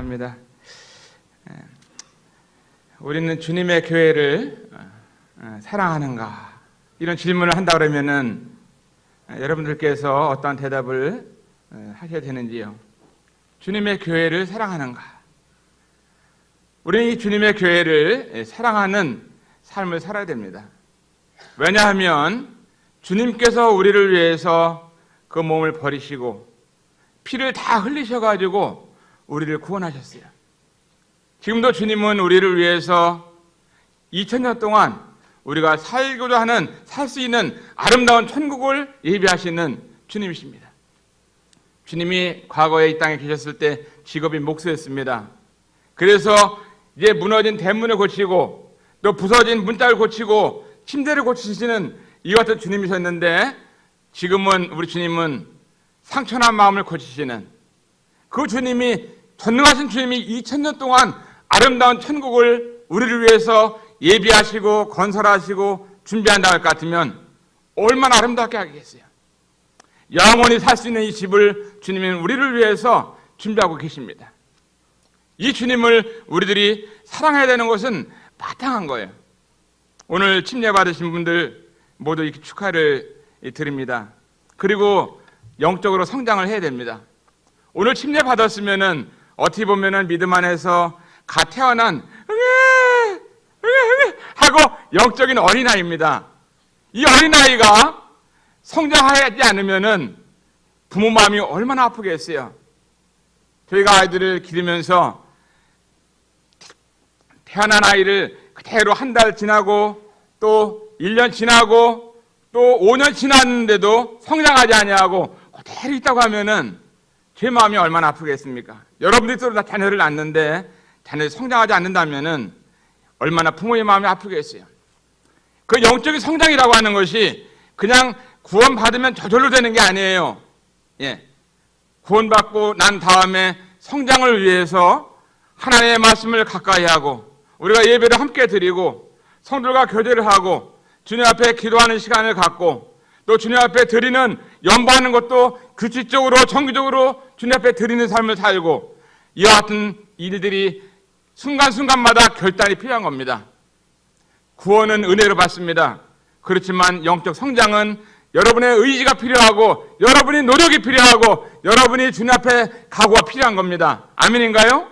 감사합니다. 우리는 주님의 교회를 사랑하는가? 이런 질문을 한다 그러면은 여러분들께서 어떤 대답을 하셔야 되는지요? 주님의 교회를 사랑하는가? 우리는 이 주님의 교회를 사랑하는 삶을 살아야 됩니다. 왜냐하면 주님께서 우리를 위해서 그 몸을 버리시고 피를 다 흘리셔가지고 우리를 구원하셨어요. 지금도 주님은 우리를 위해서 2000년 동안 우리가 살고자 하는, 살 수 있는 아름다운 천국을 예비하시는 주님이십니다. 주님이 과거에 이 땅에 계셨을 때 직업이 목수였습니다. 그래서 이제 무너진 대문을 고치고 또 부서진 문짝을 고치고 침대를 고치시는 이와 같은 주님이셨는데, 지금은 우리 주님은 상처난 마음을 고치시는 그 주님이, 전능하신 주님이 2000년 동안 아름다운 천국을 우리를 위해서 예비하시고 건설하시고 준비한다 할 것 같으면 얼마나 아름답게 하겠어요. 영원히 살 수 있는 이 집을 주님은 우리를 위해서 준비하고 계십니다. 이 주님을 우리들이 사랑해야 되는 것은 마땅한 거예요. 오늘 침례 받으신 분들 모두 이렇게 축하를 드립니다. 그리고 영적으로 성장을 해야 됩니다. 오늘 침례 받았으면은 어떻게 보면은 믿음 안에서 갓 태어난 하고 영적인 어린아이입니다. 이 어린아이가 성장하지 않으면은 부모 마음이 얼마나 아프겠어요. 저희가 아이들을 기르면서 태어난 아이를 그대로 한 달 지나고 또 1년 지나고 또 5년 지났는데도 성장하지 아니하고 그대로 있다고 하면은 제 마음이 얼마나 아프겠습니까? 여러분들이 또 자녀를 낳는데 자녀들이 성장하지 않는다면은 얼마나 부모의 마음이 아프겠어요. 그 영적인 성장이라고 하는 것이 그냥 구원받으면 저절로 되는 게 아니에요. 구원받고 난 다음에 성장을 위해서 하나님의 말씀을 가까이 하고 우리가 예배를 함께 드리고 성도들과 교제를 하고 주님 앞에 기도하는 시간을 갖고 또 주님 앞에 드리는 연보하는 것도 규칙적으로 정기적으로 주님 앞에 드리는 삶을 살고 이와 같은 일들이 순간순간마다 결단이 필요한 겁니다. 구원은 은혜로 받습니다. 그렇지만 영적 성장은 여러분의 의지가 필요하고 여러분의 노력이 필요하고 여러분이 주님 앞에 각오가 필요한 겁니다. 아멘인가요?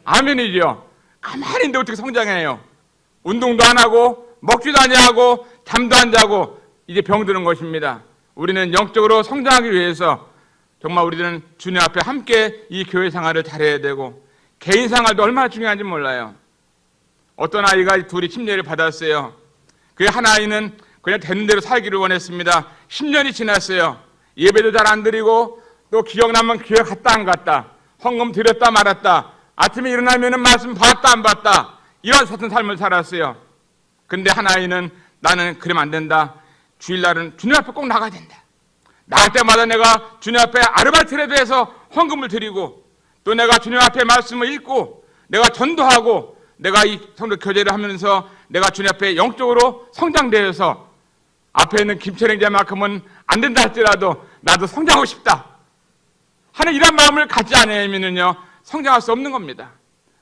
아멘이죠. 가만히 있는데 어떻게 성장해요? 운동도 안 하고 먹지도 아니하고 잠도 안 자고 이제 병드는 것입니다. 우리는 영적으로 성장하기 위해서 정말 우리는 주님 앞에 함께 이 교회 생활을 잘해야 되고 개인 생활도 얼마나 중요한지 몰라요. 어떤 아이가 둘이 침례를 받았어요. 그 한 아이는 그냥 되는 대로 살기를 원했습니다. 10년이 지났어요. 예배도 잘 안 드리고 또 기억나면 교회 갔다 안 갔다, 헌금 드렸다 말았다, 아침에 일어나면 말씀 봤다 안 봤다, 이런 같은 삶을 살았어요. 근데 한 아이는 나는 그러면 안 된다. 주일날은 주님 앞에 꼭 나가야 된다. 나갈 때마다 내가 주님 앞에 아르바이트라도 해서 헌금을 드리고 또 내가 주님 앞에 말씀을 읽고 내가 전도하고 내가 이 성도 교제를 하면서 내가 주님 앞에 영적으로 성장되어서 앞에 있는 김철행자만큼은 안 된다 할지라도 나도 성장하고 싶다 하는 이런 마음을 갖지 않으면요 성장할 수 없는 겁니다.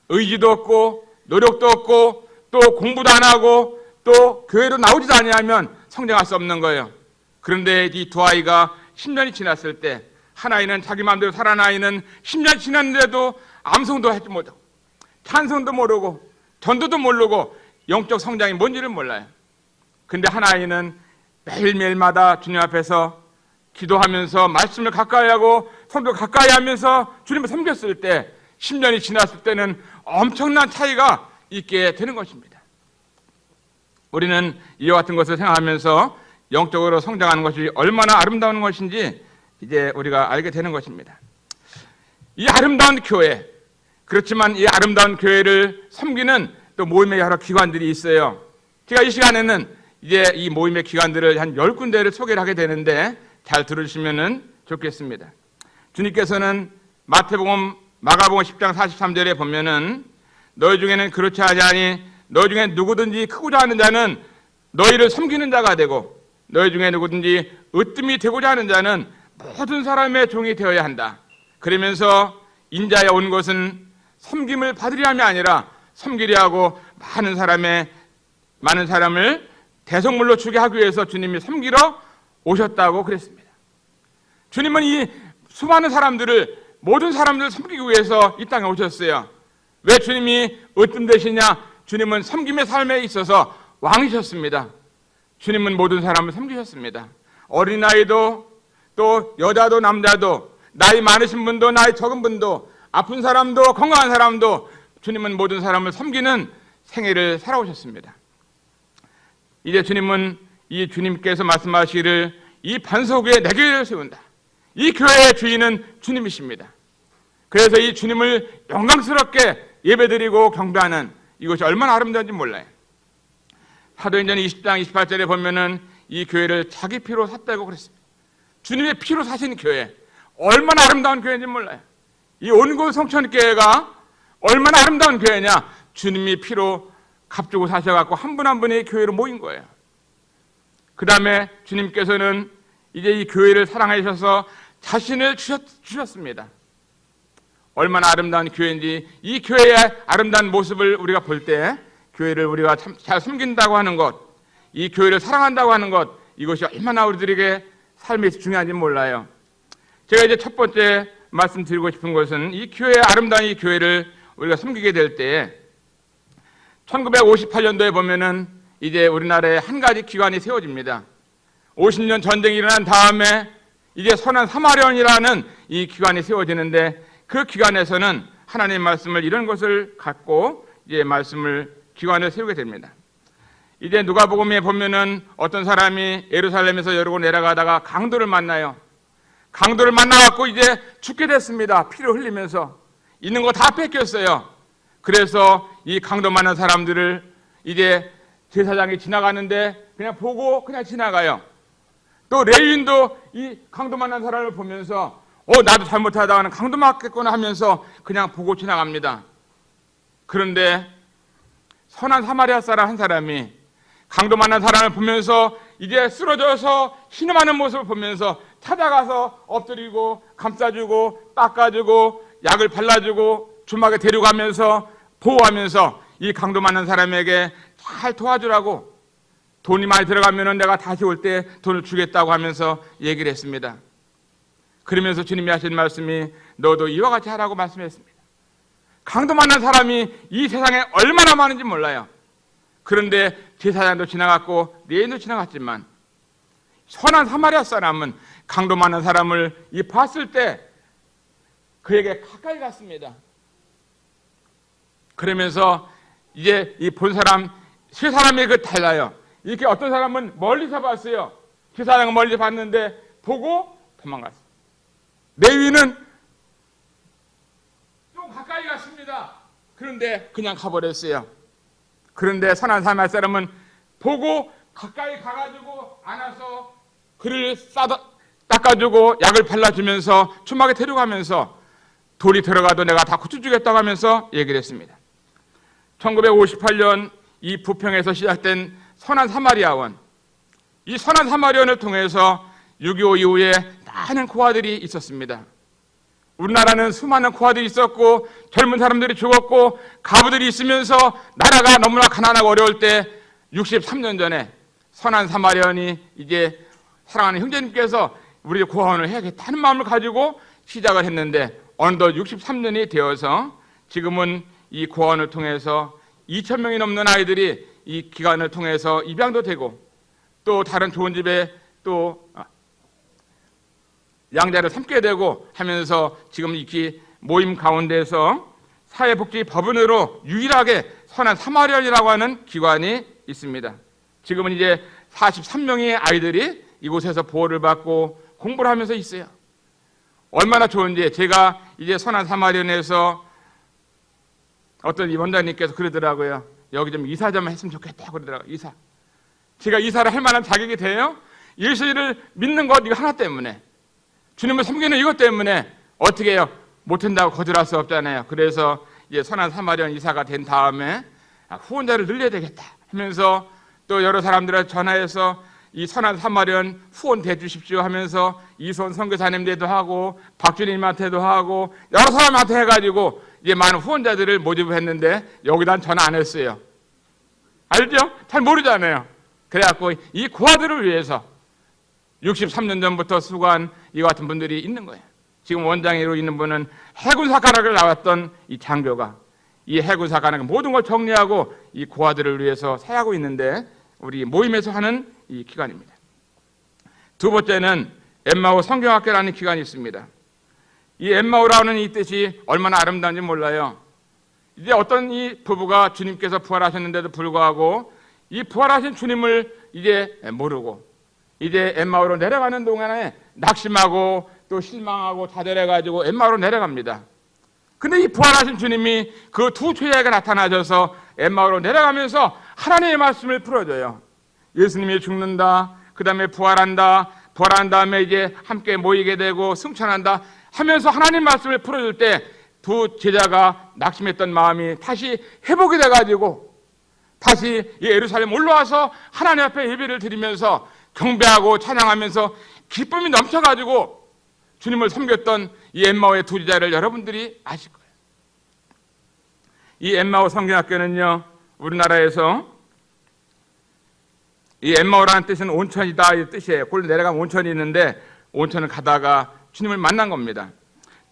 의지도 없고 노력도 없고 또 공부도 안 하고 또 교회로 나오지도 아니하면 성장할 수 없는 거예요. 그런데 이 두 아이가 10년이 지났을 때 한 아이는 자기 마음대로 살아난 아이는 10년 지났는데도 암송도 하지 못하고 찬송도 모르고 전도도 모르고 영적 성장이 뭔지를 몰라요. 근데 한 아이는 매일매일마다 주님 앞에서 기도하면서 말씀을 가까이 하고 성도 가까이 하면서 주님을 섬겼을 때 10년이 지났을 때는 엄청난 차이가 있게 되는 것입니다. 우리는 이와 같은 것을 생각하면서 영적으로 성장하는 것이 얼마나 아름다운 것인지 이제 우리가 알게 되는 것입니다. 이 아름다운 교회, 그렇지만 이 아름다운 교회를 섬기는 또 모임의 여러 기관들이 있어요. 제가 이 시간에는 이제 이 모임의 기관들을 한 10군데를 소개를 하게 되는데 잘 들으시면 좋겠습니다. 주님께서는 마태복음, 마가복음 10장 43절에 보면은 너희 중에는 그렇지 하자니 너희 중에 누구든지 크고자 하는 자는 너희를 섬기는 자가 되고 너희 중에 누구든지 으뜸이 되고자 하는 자는 모든 사람의 종이 되어야 한다. 그러면서 인자에 온 것은 섬김을 받으려 함이 아니라 섬기려 하고 많은 사람을 대속물로 주게 하기 위해서 주님이 섬기러 오셨다고 그랬습니다. 주님은 이 수많은 사람들을, 모든 사람들을 섬기기 위해서 이 땅에 오셨어요. 왜 주님이 어떤 대시냐? 주님은 섬김의 삶에 있어서 왕이셨습니다. 주님은 모든 사람을 섬기셨습니다. 어린아이도, 또 여자도 남자도, 나이 많으신 분도 나이 적은 분도, 아픈 사람도 건강한 사람도 주님은 모든 사람을 섬기는 생애를 살아오셨습니다. 이제 주님께서 말씀하시기를 이 반석 위에 내 교회를 세운다. 이 교회의 주인은 주님이십니다. 그래서 이 주님을 영광스럽게 예배드리고 경배하는 이것이 얼마나 아름다운지 몰라요. 사도행전 20장 28절에 보면은 이 교회를 자기 피로 샀다고 그랬습니다. 주님의 피로 사신 교회, 얼마나 아름다운 교회인지 몰라요. 이 온골 성천교회가 얼마나 아름다운 교회냐? 주님이 피로 값주고 사셔갖고 한 분 한 분의 교회로 모인 거예요. 그 다음에 주님께서는 이제 이 교회를 사랑하셔서 자신을 주셨습니다. 얼마나 아름다운 교회인지, 이 교회의 아름다운 모습을 우리가 볼 때 교회를 우리가 참 잘 섬긴다고 하는 것, 이 교회를 사랑한다고 하는 것, 이것이 얼마나 우리들에게 삶에서 중요한지 몰라요. 제가 이제 첫 번째 말씀드리고 싶은 것은 이 교회의 아름다운 이 교회를 우리가 섬기게 될 때 1958년도에 보면은 이제 우리나라에 한 가지 기관이 세워집니다. 50년 전쟁이 일어난 다음에 이제 선한 사마리아인이라는 이 기관이 세워지는데, 그 기관에서는 하나님의 말씀을 이런 것을 갖고 이제 기관을 세우게 됩니다. 이제 누가복음에 보면은 어떤 사람이 예루살렘에서 여리고 내려가다가 강도를 만나요. 강도를 만나갖고 이제 죽게 됐습니다. 피를 흘리면서 있는 거 다 뺏겼어요. 그래서 이 강도 만난 사람들을 이제 제사장이 지나가는데 그냥 보고 그냥 지나가요. 또 레위인도 이 강도 만난 사람을 보면서 나도 잘못하다가는 강도 맞겠구나 하면서 그냥 보고 지나갑니다. 그런데 선한 사마리아 사람 한 사람이 강도 만난 사람을 보면서 이제 쓰러져서 신음하는 모습을 보면서 찾아가서 엎드리고 감싸주고 닦아주고 약을 발라주고 주막에 데려가면서 보호하면서 이 강도 만난 사람에게 잘 도와주라고, 돈이 많이 들어가면 내가 다시 올 때 돈을 주겠다고 하면서 얘기를 했습니다. 그러면서 주님이 하신 말씀이 너도 이와 같이 하라고 말씀했습니다. 강도 만난 사람이 이 세상에 얼마나 많은지 몰라요. 그런데 제사장도 지나갔고 레위인도 지나갔지만 선한 사마리아 사람은 강도 많은 사람을 봤을 때 그에게 가까이 갔습니다. 그러면서 이제 이 본 사람, 세 사람이 달라요. 이렇게 어떤 사람은 멀리서 봤어요. 제사장은 멀리서 봤는데 보고 도망갔어요. 레위인은 좀 가까이 갔습니다. 그런데 그냥 가버렸어요. 그런데 선한 사마리아 사람은 보고 가까이 가가지고 안아서 그를 닦아주고 약을 발라주면서 주막에 데려가면서 돌이 들어가도 내가 다 고쳐주겠다고 하면서 얘기를 했습니다. 1958년 이 부평에서 시작된 선한 사마리아원, 이 선한 사마리아원을 통해서 6.25 이후에 많은 고아들이 있었습니다. 우리나라는 수많은 고아들이 있었고 젊은 사람들이 죽었고 가부들이 있으면서 나라가 너무나 가난하고 어려울 때 63년 전에 선한 사마리아원이 이제 사랑하는 형제님께서 우리 고아원을 해야겠다는 마음을 가지고 시작을 했는데 어느덧 63년이 되어서 지금은 이 고아원을 통해서 2,000명이 넘는 아이들이 이 기관을 통해서 입양도 되고 또 다른 좋은 집에 또 양자를 삼게 되고 하면서 지금 이렇게 모임 가운데서 사회복지법인으로 유일하게 선한 사마리아인이라고 하는 기관이 있습니다. 지금은 이제 43명의 아이들이 이곳에서 보호를 받고 공부를 하면서 있어요. 얼마나 좋은지. 제가 이제 선한 사마리아인에서 어떤 원장님께서 그러더라고요. 여기 좀 이사 좀 했으면 좋겠다고 그러더라고요. 이사. 제가 이사를 할 만한 자격이 돼요? 예수를 믿는 것 이거 하나 때문에, 주님을 섬기는 이것 때문에 어떻게 해요? 못한다고 거절할 수 없잖아요. 그래서 이제 선한 사마리아인 이사가 된 다음에 후원자를 늘려야 되겠다 하면서 또 여러 사람들한테 전화해서 이 선한 사마리아인 후원해 주십시오 하면서 이소원 선교사님들도 하고 박주님한테도 하고 여러 사람한테 해가지고 이제 많은 후원자들을 모집했는데 여기다 전화 안 했어요. 알죠? 잘 모르잖아요. 그래갖고 이 고아들을 위해서 63년 전부터 수고한 이와 같은 분들이 있는 거예요. 지금 원장으로 있는 분은 해군사관학을 나왔던 이 장교가 이 해군사관학 모든 걸 정리하고 이 고아들을 위해서 사하고 있는데 우리 모임에서 하는 이 기관입니다. 두 번째는 엠마오 성경학교라는 기관이 있습니다. 이 엠마오라는 이 뜻이 얼마나 아름다운지 몰라요. 이제 어떤 이 부부가 주님께서 부활하셨는데도 불구하고 이 부활하신 주님을 이제 모르고 이제 엠마오로 내려가는 동안에 낙심하고 또 실망하고 좌절해가지고 엠마오로 내려갑니다. 근데 이 부활하신 주님이 그 두 죄자가 나타나셔서 엠마오로 내려가면서 하나님의 말씀을 풀어줘요. 예수님이 죽는다, 그 다음에 부활한다, 부활한 다음에 이제 함께 모이게 되고 승천한다 하면서 하나님 말씀을 풀어줄 때 두 제자가 낙심했던 마음이 다시 회복이 돼가지고 다시 예루살렘 올라와서 하나님 앞에 예배를 드리면서 경배하고 찬양하면서 기쁨이 넘쳐가지고 주님을 섬겼던 이 엠마오의 두 제자를 여러분들이 아실 거예요. 이 엠마오 성경학교는요, 우리나라에서 이 엠마오라는 뜻은 온천이다 이 뜻이에요. 골 내려가면 온천이 있는데 온천을 가다가 주님을 만난 겁니다.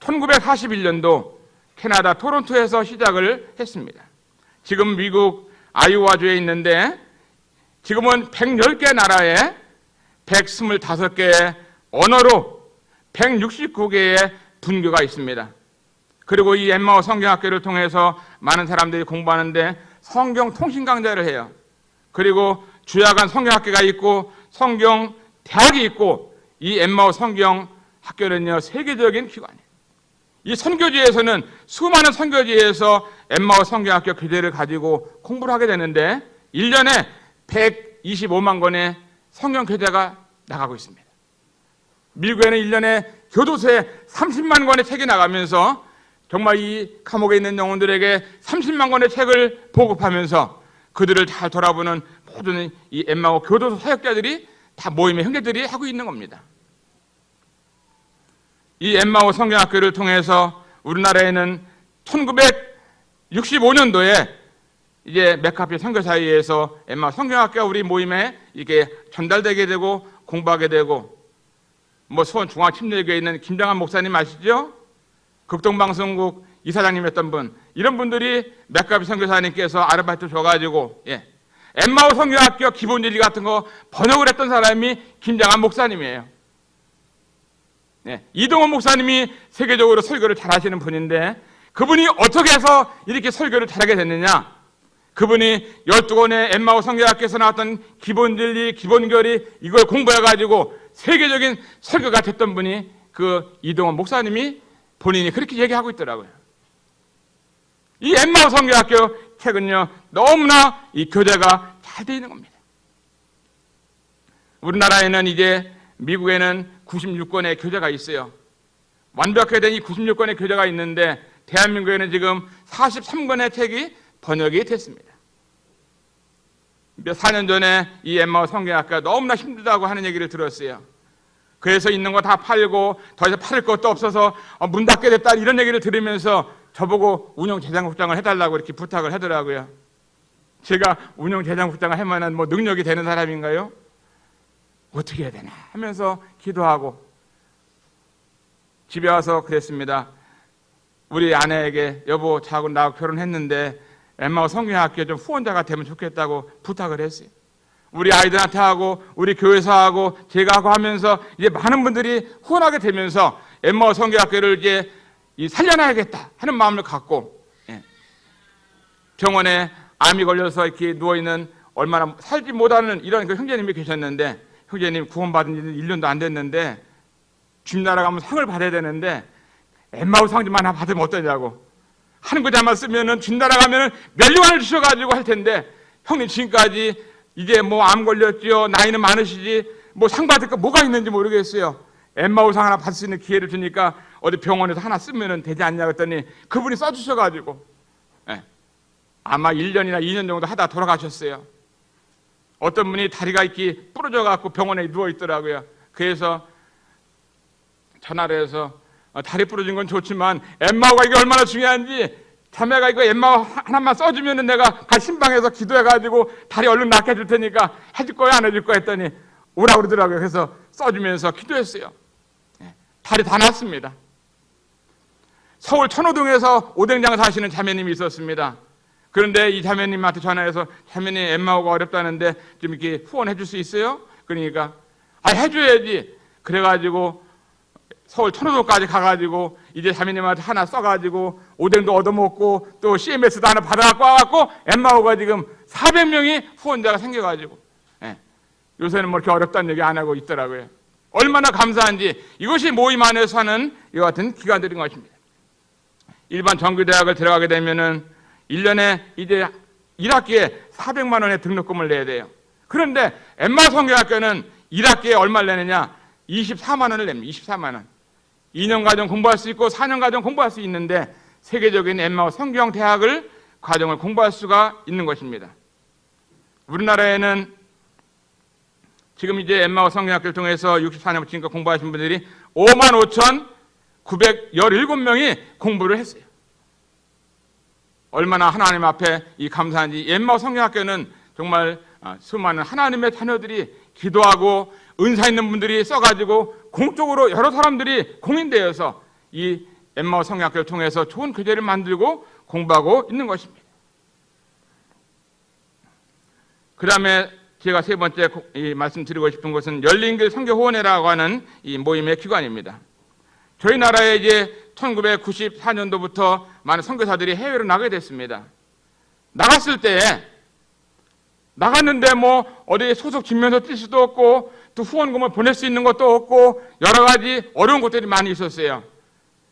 1941년도 캐나다 토론토에서 시작을 했습니다. 지금 미국 아이오와주에 있는데 지금은 110개 나라에 125개의 언어로 169개의 분교가 있습니다. 그리고 이 엠마오 성경학교를 통해서 많은 사람들이 공부하는데 성경 통신 강좌를 해요. 그리고 주야간 성경학교가 있고 성경 대학이 있고 이 엠마오 성경학교는요 세계적인 기관이에요. 이 선교지에서는 수많은 선교지에서 엠마오 성경학교 교재를 가지고 공부를 하게 되는데 1년에 125만 권의 성경 교재가 나가고 있습니다. 미국에는 1년에 교도소에 30만 권의 책이 나가면서 정말 이 감옥에 있는 영혼들에게 30만 권의 책을 보급하면서 그들을 잘 돌아보는 모든 이 엠마오 교도소 사역자들이 다 모임의 형제들이 하고 있는 겁니다. 이 엠마오 성경학교를 통해서 우리나라에는 1965년도에 이제 맥카피 선교사회에서 엠마오 성경학교가 우리 모임에 이게 전달되게 되고 공부하게 되고 뭐 수원 중앙침례교회에 있는 김장한 목사님 아시죠? 극동방송국 이사장님이었던 분 이런 분들이 맥카피 선교사님께서 아르바이트 줘가지고 엠마오 성경학교 기본진리 같은 거 번역을 했던 사람이 김장한 목사님이에요. 이동원 목사님이 세계적으로 설교를 잘하시는 분인데 그분이 어떻게 해서 이렇게 설교를 잘하게 됐느냐? 그분이 12권의 엠마오 성경학교에서 나왔던 기본진리, 기본교리 이걸 공부해가지고 세계적인 설교가 됐던 분이 그 이동원 목사님이 본인이 그렇게 얘기하고 있더라고요. 이 엠마오 성경학교 책은요 너무나 이 교재가 잘 되어 있는 겁니다. 우리나라에는 이제 미국에는 96권의 교재가 있어요. 완벽하게 된 이 96권의 교재가 있는데 대한민국에는 지금 43권의 책이 번역이 됐습니다. 몇 4년 전에 이 엠마오 성경학교가 너무나 힘들다고 하는 얘기를 들었어요. 그래서 있는 거 다 팔고 더 이상 팔을 것도 없어서 문 닫게 됐다 이런 얘기를 들으면서 저보고 운영재장국장을 해달라고 이렇게 부탁을 하더라고요. 제가 운영재장국장을 할 만한 뭐 능력이 되는 사람인가요? 어떻게 해야 되나 하면서 기도하고 집에 와서 그랬습니다. 우리 아내에게 여보 자고 나하고 결혼했는데 엠마오 성경학교에 좀 후원자가 되면 좋겠다고 부탁을 했어요. 우리 아이들한테 하고 우리 교회에서 하고 제가 하고 하면서 이제 많은 분들이 후원하게 되면서 엠마오 성경학교를 이제 살려놔야겠다 하는 마음을 갖고 병원에 암이 걸려서 이렇게 누워있는 얼마나 살지 못하는 이런 그 형제님이 계셨는데 형제님 구원받은 지는 1년도 안 됐는데 주님나라 가면 상을 받아야 되는데 엠마오 상지만 하나 받으면 어떠냐고 한 구자만 쓰면은 주님나라 가면은 면류관을 주셔가지고 할 텐데 형님 지금까지 이제 뭐 암 걸렸지요 나이는 많으시지 뭐 상 받을 거 뭐가 있는지 모르겠어요. 엠마오 상 하나 받을 수 있는 기회를 주니까 어디 병원에서 하나 쓰면은 되지 않냐 그랬더니 그분이 써주셔가지고 아마 1년이나 2년 정도 하다 돌아가셨어요. 어떤 분이 다리가 이렇게 부러져 갖고 병원에 누워 있더라고요. 그래서 전화를 해서 다리 부러진 건 좋지만 엠마오가 이게 얼마나 중요한지 자매가 이거 엠마오 하나만 써주면은 내가 가 신방에서 기도해가지고 다리 얼른 낫게 해줄 테니까 해줄 거야 안 해줄 거야 했더니 오라고 그러더라고요. 그래서 써주면서 기도했어요. 다리 다 낫습니다. 서울 천호동에서 오뎅장 사시는 자매님이 있었습니다. 그런데 이 자매님한테 전화해서 자매님 엠마오가 어렵다는데 좀 이렇게 후원해 줄 수 있어요? 그러니까 해줘야지. 그래가지고 서울 천호동까지 가가지고 이제 자매님한테 하나 써가지고 오뎅도 얻어먹고 또 CMS도 하나 받아갖고 와갖고 엠마오가 지금 400명이 후원자가 생겨가지고 요새는 뭐 이렇게 어렵다는 얘기 안 하고 있더라고요. 얼마나 감사한지. 이것이 모임 안에서 하는 이와 같은 기관들인 것입니다. 일반 정규대학을 들어가게 되면은 1년에 이제 1학기에 400만 원의 등록금을 내야 돼요. 그런데 엠마 성경학교는 1학기에 얼마를 내느냐? 24만 원을 냅니다. 24만 원. 2년 과정 공부할 수 있고 4년 과정 공부할 수 있는데 세계적인 엠마 성경 대학을 과정을 공부할 수가 있는 것입니다. 우리나라에는 지금 이제 엠마 성경학교를 통해서 64년부터 지금까지 공부하신 분들이 55,917명이 공부를 했어요. 얼마나 하나님 앞에 이 감사한지. 엠마 성경학교는 정말 수많은 하나님의 자녀들이 기도하고 은사 있는 분들이 써가지고 공적으로 여러 사람들이 공인되어서 이 엠마 성경학교를 통해서 좋은 교재를 만들고 공부하고 있는 것입니다. 그 다음에 제가 세 번째 말씀드리고 싶은 것은 열린길 선교후원회라고 하는 이 모임의 기관입니다. 저희 나라에 이제 1994년도부터 많은 선교사들이 해외로 나가게 됐습니다. 나갔을 때 나갔는데 뭐 어디 소속 지면서 뛸 수도 없고 또 후원금을 보낼 수 있는 것도 없고 여러 가지 어려운 것들이 많이 있었어요.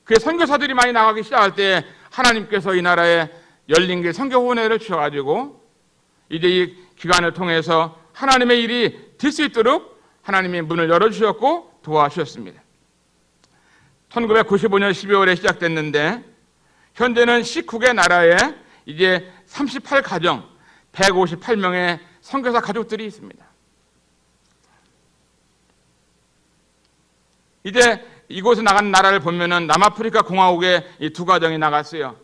그 선교사들이 많이 나가기 시작할 때 하나님께서 이 나라에 열린길 선교후원회를 주셔가지고 이제 이 기관을 통해서 하나님의 일이 될 수 있도록 하나님의 문을 열어주셨고 도와주셨습니다. 1995년 12월에 시작됐는데 현재는 19개 나라에 이제 38가정 158명의 선교사 가족들이 있습니다. 이제 이곳에 나간 나라를 보면은 남아프리카 공화국에 이 두 가정이 나갔어요.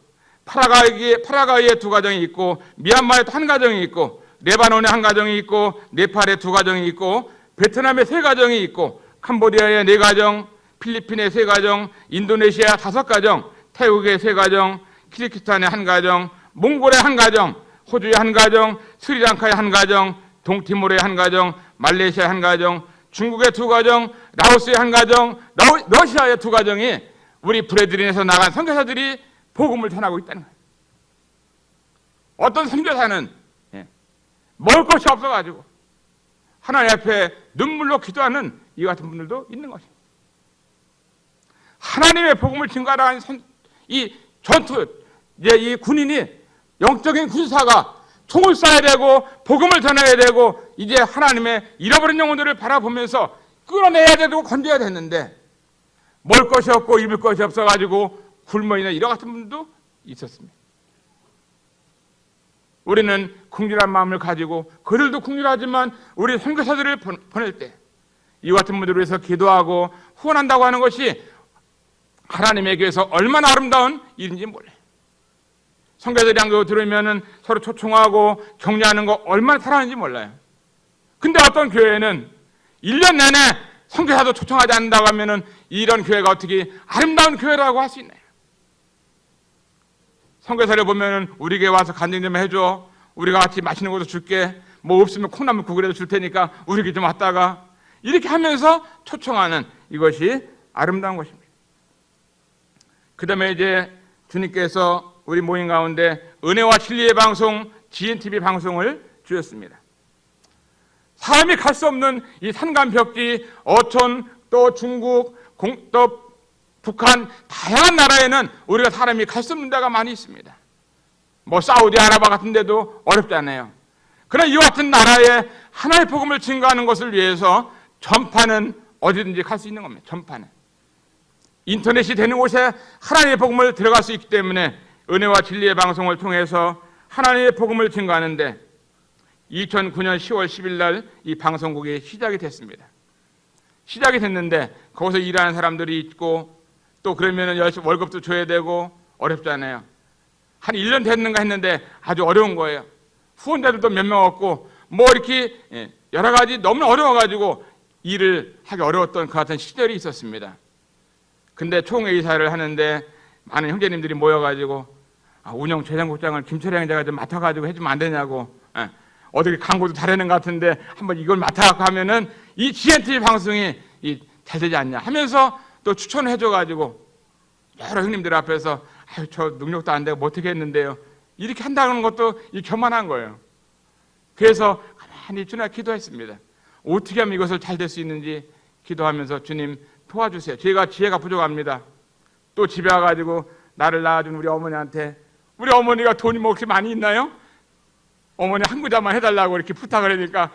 파라과이에 두 가정이 있고 미얀마에 또 한 가정이 있고 레바논에 한 가정이 있고 네팔에 두 가정이 있고 베트남에 세 가정이 있고 캄보디아에 네 가정, 필리핀에 세 가정, 인도네시아 5가정, 태국에 3가정, 키르기스탄에 한 가정, 몽골에 한 가정, 호주에 한 가정, 스리랑카에 한 가정, 동티모르에 한 가정, 말레이시아에 한 가정, 중국에 2가정, 라오스에 한 가정, 러시아에 2가정이 우리 브레드린에서 나간 선교사들이 복음을 전하고 있다는 거예요. 어떤 선교사는 먹을 것이 없어가지고 하나님 앞에 눈물로 기도하는 이 같은 분들도 있는 것입니다. 하나님의 복음을 증가하는 이 전투, 이제 이 군인이 영적인 군사가 총을 쏴야 되고 복음을 전해야 되고 이제 하나님의 잃어버린 영혼들을 바라보면서 끌어내야 되고 건져야 되는데 먹을 것이 없고 입을 것이 없어가지고 굶어 있는 이런 같은 분도 있었습니다. 우리는 긍휼한 마음을 가지고 그들도 긍휼하지만 우리 선교사들을 보낼 때 이와 같은 분들을 위해서 기도하고 후원한다고 하는 것이 하나님에게서 얼마나 아름다운 일인지 몰라요. 선교사들이 한 거 들으면 서로 초청하고 격려하는 거 얼마나 사랑하는지 몰라요. 근데 어떤 교회는 1년 내내 선교사도 초청하지 않는다고 하면 이런 교회가 어떻게 아름다운 교회라고 할 수 있나요? 선교사를 보면 우리 교회 와서 간증 좀 해줘. 우리가 같이 맛있는 것도 줄게. 뭐 없으면 콩나물국이라도 줄 테니까 우리 교회 좀 왔다가 이렇게 하면서 초청하는 이것이 아름다운 것입니다. 그 다음에 이제 주님께서 우리 모임 가운데 은혜와 진리의 방송 GNTV 방송을 주셨습니다. 사람이 갈 수 없는 이 산간벽지, 어촌, 또 중국, 또 북한 다양한 나라에는 우리가 사람이 갈 수 없는 데가 많이 있습니다. 뭐 사우디아라비아 같은 데도 어렵지 않아요. 그러나 이와 같은 나라에 하나의 복음을 증거하는 것을 위해서 전파는 어디든지 갈 수 있는 겁니다. 전파는 인터넷이 되는 곳에 하나님의 복음을 들어갈 수 있기 때문에 은혜와 진리의 방송을 통해서 하나님의 복음을 증거하는데 2009년 10월 10일 날 이 방송국이 시작이 됐습니다. 시작이 됐는데 거기서 일하는 사람들이 있고 또 그러면 월급도 줘야 되고 어렵잖아요. 한 1년 됐는가 했는데 아주 어려운 거예요. 후원자들도 몇 명 없고 뭐 이렇게 여러 가지 너무 어려워가지고 일을 하기 어려웠던 그 같은 시절이 있었습니다. 근데 총회의사를 하는데 많은 형제님들이 모여가지고 운영 재정국장을 김철영 형제가 좀 맡아가지고 해주면 안 되냐고, 어떻게 광고도 잘하는 것 같은데 한번 이걸 맡아갖고 하면은 이 GNTV 방송이 잘 되지 않냐 하면서 또 추천을 해줘가지고 여러 형님들 앞에서 저 능력도 안 되고 뭐 어떻게 했는데요, 이렇게 한다는 것도 교만한 거예요. 그래서 가만히 주님 기도했습니다. 어떻게 하면 이것을 잘 될 수 있는지 기도하면서 주님 도와주세요. 제가 지혜가 부족합니다. 또 집에 와가지고 나를 낳아준 우리 어머니한테, 우리 어머니가 돈이 뭐 그렇게 많이 있나요? 어머니 한 구자만 해달라고 이렇게 부탁을 하니까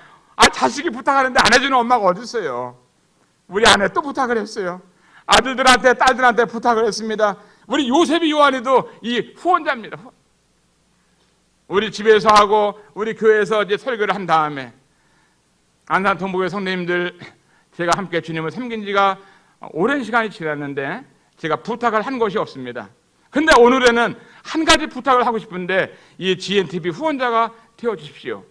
자식이 부탁하는데 안 해주는 엄마가 어디 있어요? 우리 아내 또 부탁을 했어요. 아들들한테 딸들한테 부탁을 했습니다. 우리 요셉이 요한이도 이 후원자입니다. 우리 집에서 하고 우리 교회에서 이제 설교를 한 다음에 안산 동부교회 성도님들 제가 함께 주님을 섬긴 지가 오랜 시간이 지났는데 제가 부탁을 한 것이 없습니다. 근데 오늘에는 한 가지 부탁을 하고 싶은데 이 GNTV 후원자가 되어주십시오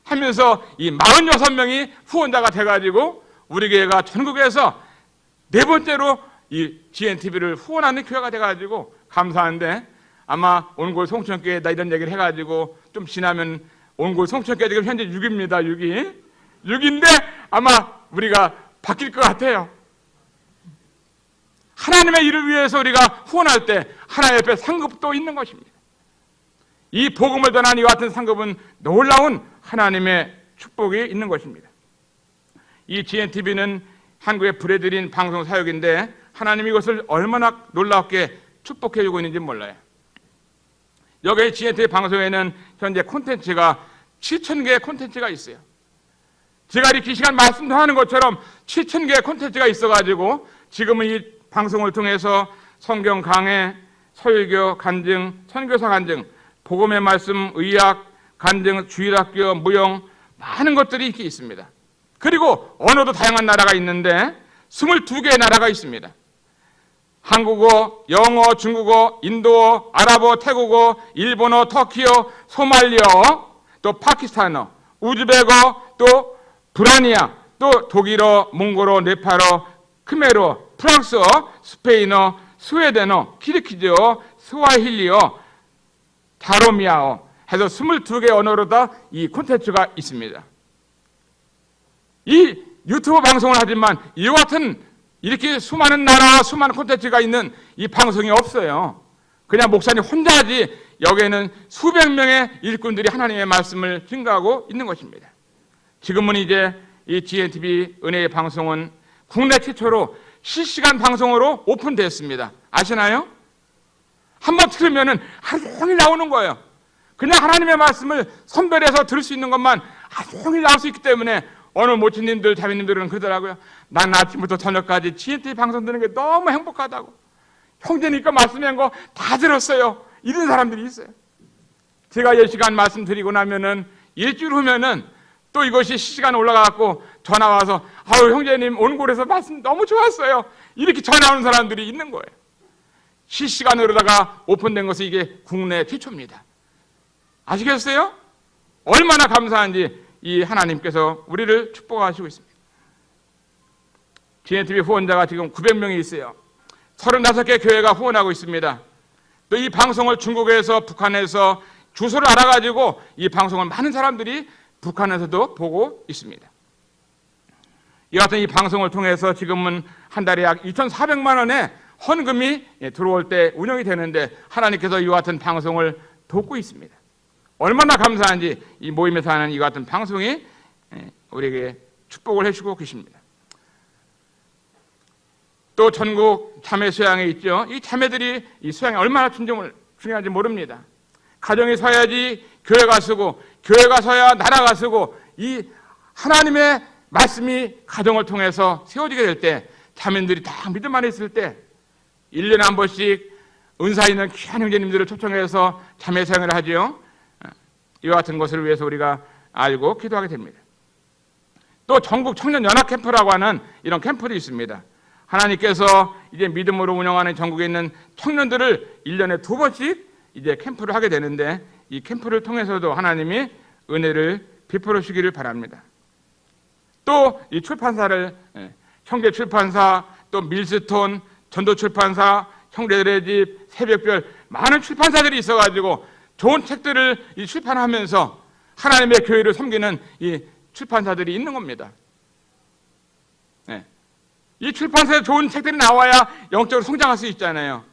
하면서 이 46명이 후원자가 돼가지고 우리 교회가 전국에서 네 번째로 이 GNTV를 후원하는 교회가 돼가지고 감사한데, 아마 온골 송천교회다 이런 얘기를 해가지고 좀 지나면 온골 송천교회 지금 현재 6입니다. 6인데 아마 우리가 바뀔 것 같아요. 하나님의 일을 위해서 우리가 후원할 때 하나님 옆에 상급도 있는 것입니다. 이 복음을 전한 이와 같은 상급은 놀라운 하나님의 축복이 있는 것입니다. 이 GNTV는 한국의 불에들인 방송 사역인데 하나님이 이것을 얼마나 놀랍게 축복해주고 있는지 몰라요. 여기 GNTV 방송에는 현재 콘텐츠가 7,000개의 콘텐츠가 있어요. 제가 이렇게 이 시간 말씀도 하는 것처럼 7,000개의 콘텐츠가 있어가지고 지금은 이 방송을 통해서 성경 강해, 설교, 간증, 선교사 간증, 복음의 말씀, 의학, 간증, 주일학교, 무용, 많은 것들이 이렇게 있습니다. 그리고 언어도 다양한 나라가 있는데 22개의 나라가 있습니다. 한국어, 영어, 중국어, 인도어, 아랍어, 태국어, 일본어, 터키어, 소말리어, 또 파키스탄어, 우즈베거, 또 브라니아, 또 독일어, 몽골어, 네팔어, 크메르어, 프랑스어, 스페인어, 스웨덴어, 키르키즈어, 스와힐리어, 다로미아어 해서 22개 언어로 다 이 콘텐츠가 있습니다. 이 유튜브 방송을 하지만 이와 같은 이렇게 수많은 나라와 수많은 콘텐츠가 있는 이 방송이 없어요. 그냥 목사님 혼자 하지 여기에는 수백 명의 일꾼들이 하나님의 말씀을 증거하고 있는 것입니다. 지금은 이제 이 GNTV 은혜의 방송은 국내 최초로 실시간 방송으로 오픈되었습니다. 아시나요? 한번 틀으면은 하루 종일 나오는 거예요. 그냥 하나님의 말씀을 선별해서 들을 수 있는 것만 하루 종일 나올 수 있기 때문에 어느 모친님들, 자매님들은 그러더라고요. 난 아침부터 저녁까지 GNTV 방송 듣는 게 너무 행복하다고. 형제니까 말씀한 거 다 들었어요. 이런 사람들이 있어요. 제가 10시간 말씀드리고 나면은 일주일 후면은 또 이것이 실시간에 올라가고 전화 와서 아유 형제님 온골에서 말씀 너무 좋았어요. 이렇게 전화 오는 사람들이 있는 거예요. 실시간으로다가 오픈된 것은 이게 국내 최초입니다. 아시겠어요? 얼마나 감사한지 이 하나님께서 우리를 축복하시고 있습니다. GNTV 후원자가 지금 900명이 있어요. 35개 교회가 후원하고 있습니다. 또 이 방송을 중국에서, 북한에서 주소를 알아가지고 이 방송을 많은 사람들이 북한에서도 보고 있습니다. 이 같은 이 방송을 통해서 지금은 한 달에 약 2,400만 원의 헌금이 들어올 때 운영이 되는데 하나님께서 이와 같은 방송을 돕고 있습니다. 얼마나 감사한지 이 모임에서 하는 이 같은 방송이 우리에게 축복을 해주고 계십니다. 또 전국 자매 수양회 있죠. 이 자매들이 이 수양이 얼마나 중요한지 모릅니다. 가정이 서야지 교회가 서고, 교회가 서야 나라가 서고, 이 하나님의 말씀이 가정을 통해서 세워지게 될 때, 자매들이 다 믿음 안에 있을 때 1년에 한 번씩 은사 있는 귀한 형제님들을 초청해서 자매 수양을 하죠. 이와 같은 것을 위해서 우리가 알고 기도하게 됩니다. 또 전국 청년 연합 캠프라고 하는 이런 캠프도 있습니다. 하나님께서 이제 믿음으로 운영하는 전국에 있는 청년들을 1년에 2번씩 이제 캠프를 하게 되는데 이 캠프를 통해서도 하나님이 은혜를 베풀어 주기를 바랍니다. 또 이 출판사를 형제 출판사, 또 밀스톤, 전도 출판사, 형제들의 집, 새벽별 많은 출판사들이 있어가지고 좋은 책들을 이 출판하면서 하나님의 교회를 섬기는 이 출판사들이 있는 겁니다. 이 출판사에 좋은 책들이 나와야 영적으로 성장할 수 있잖아요.